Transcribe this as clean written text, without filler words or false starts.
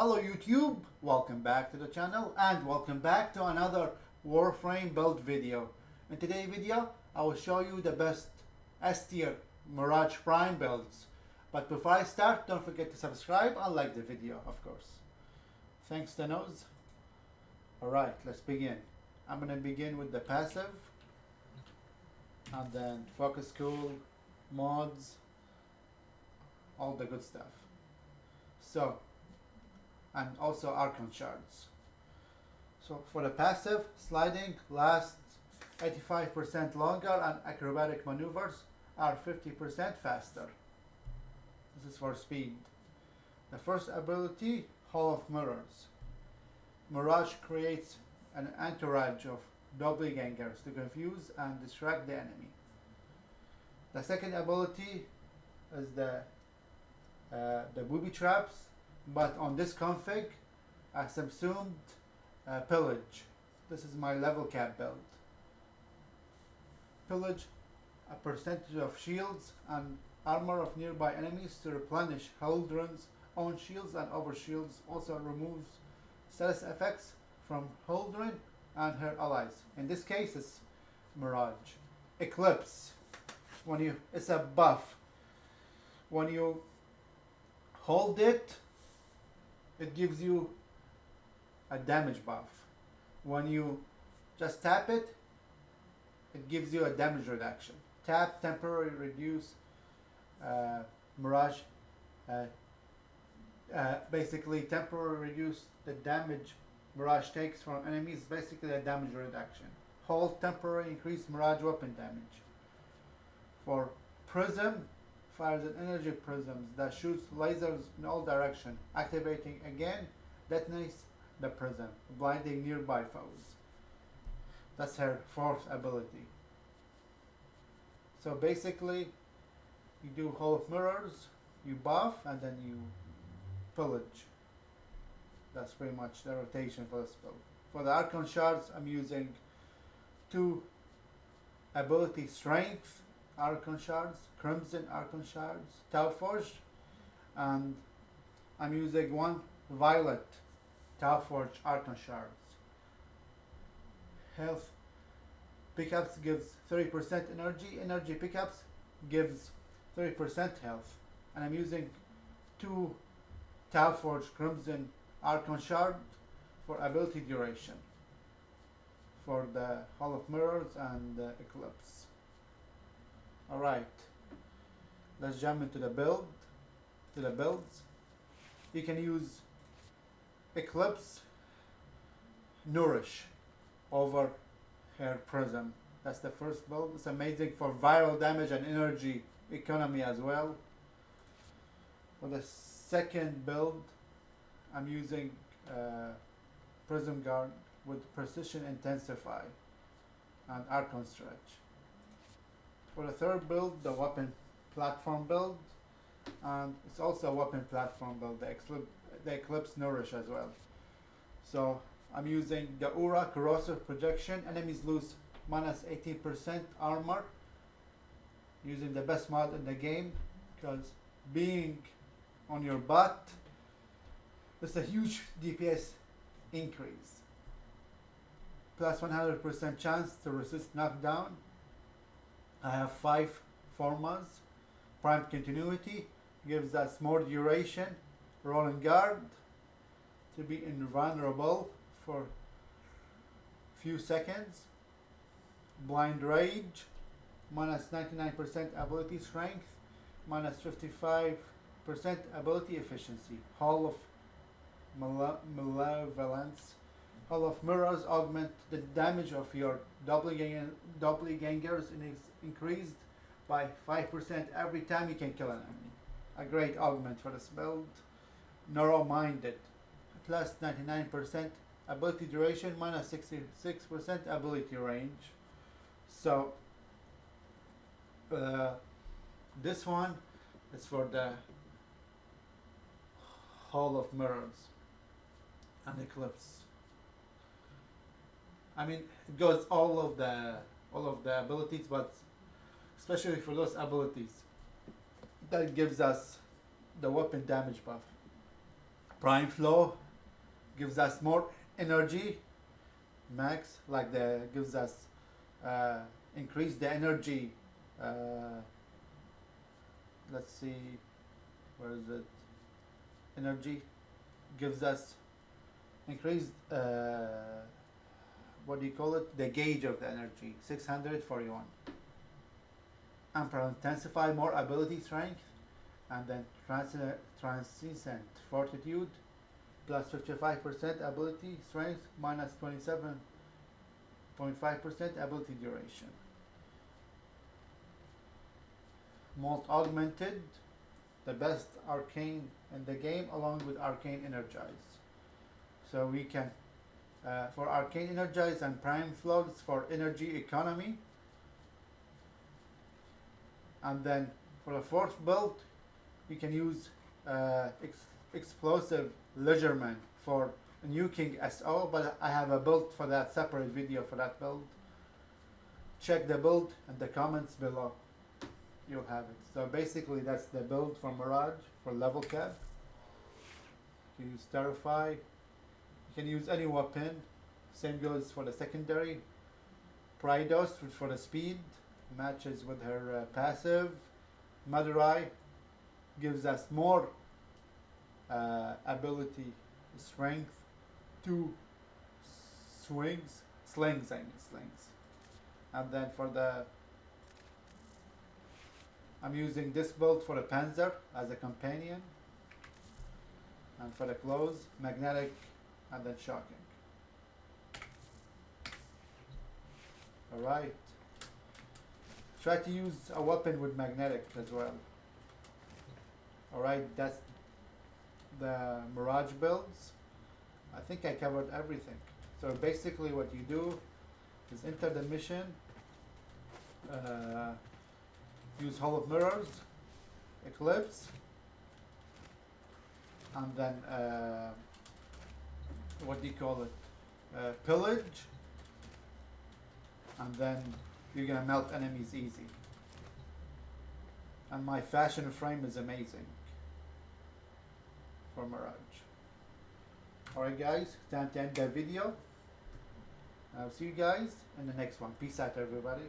Hello YouTube, welcome back to the channel and welcome back to another Warframe build video. In today's video, I will show you the best S-tier Mirage Prime builds. But before I start, don't forget to subscribe and like the video, of course. Thanks to nose. Alright, let's begin. I'm going to begin with the passive and then focus cool, mods, all the good stuff. So, and also Archon shards. So for the passive, sliding lasts 85% longer and acrobatic maneuvers are 50% faster. This is for speed. The first ability, Hall of Mirrors. Mirage creates an entourage of doppelgangers to confuse and distract the enemy. The second ability is the booby traps, but on this config I subsumed pillage. This is my level cap build. Pillage a percentage of shields and armor of nearby enemies to replenish Huldron's own shields and overshields. Also removes status effects from Huldron and her allies. In this case it's Mirage. Eclipse. It's a buff. When you hold it, it gives you a damage buff. When you just tap it, it gives you a damage reduction. Tap, temporary reduce, Mirage, basically temporary reduce the damage Mirage takes from enemies, basically a damage reduction. Hold, temporary increase Mirage weapon damage. For Prism, fires an energy prisms that shoots lasers in all directions. Activating again, detonates the prism, blinding nearby foes. That's her fourth ability. So basically, you do Hall of Mirrors, you buff, and then you pillage. That's pretty much the rotation for this build. For the Archon shards, I'm using two ability strength Archon shards, Crimson Archon shards, Tau Forged, and I'm using one Violet Tau Forged Archon shards. Health pickups gives 30% energy. Energy pickups gives 30% health. And I'm using two Tau Forged Crimson Archon shard for ability duration for the Hall of Mirrors and the Eclipse. Alright, let's jump into the builds. You can use Eclipse Nourish over her Prism. That's the first build. It's amazing for viral damage and energy economy as well. For the second build, I'm using Prism Guard with Precision Intensify and Archon Stretch. For the third build, the weapon platform build, and it's also a weapon platform build, the Eclipse Nourish as well. So I'm using the Aura Corrosive Projection. Enemies lose minus 18% armor, using the best mod in the game, because being on your butt, it's a huge DPS increase. Plus 100% chance to resist knockdown. I have 5 formas. Prime Continuity gives us more duration. Rolling Guard to be invulnerable for few seconds. Blind Rage, minus 99% ability strength, minus 55% ability efficiency. Hall of Malevolence. Hall of Mirrors augment the damage of your doppelgangers and is increased by 5% every time you can kill an enemy. A great augment for this build. Narrow-minded, plus 99% ability duration, minus 66% ability range. So this one is for the Hall of Mirrors and Eclipse. I mean, it goes all of the abilities, but especially for those abilities that gives us the weapon damage buff. Prime flow gives us more energy. Max, like the gives us increase the energy. Let's see, where is it? Energy gives us increased. What do you call it? The gauge of the energy, 641. Ampere intensify, more ability strength, and then transcendent fortitude, plus 55% ability strength, minus 27.5% ability duration. Molt augmented, the best arcane in the game, along with arcane energize. So we can, for arcane energize and prime flows for energy economy. And then for the fourth build, we can use explosive Legerman for nuking SO, but I have a build for that, separate video for that build. Check the build in the comments below. You'll have it. So basically that's the build for Mirage for level cap. You can use Terrify. You can use any weapon. Same goes for the secondary. Pridos for the speed, matches with her passive. Madurai gives us more ability, strength, 2 slings. And then for the, I'm using this build for the Panzer as a companion. And for the clothes, magnetic and then shocking. Alright. Try to use a weapon with magnetic as well. Alright, that's the Mirage builds. I think I covered everything. So basically what you do is enter the mission, use Hall of Mirrors, Eclipse, and then what do you call it? Pillage, and then you're gonna melt enemies easy. And my fashion frame is amazing for Mirage. Alright guys, time to end the video. I'll see you guys in the next one. Peace out everybody.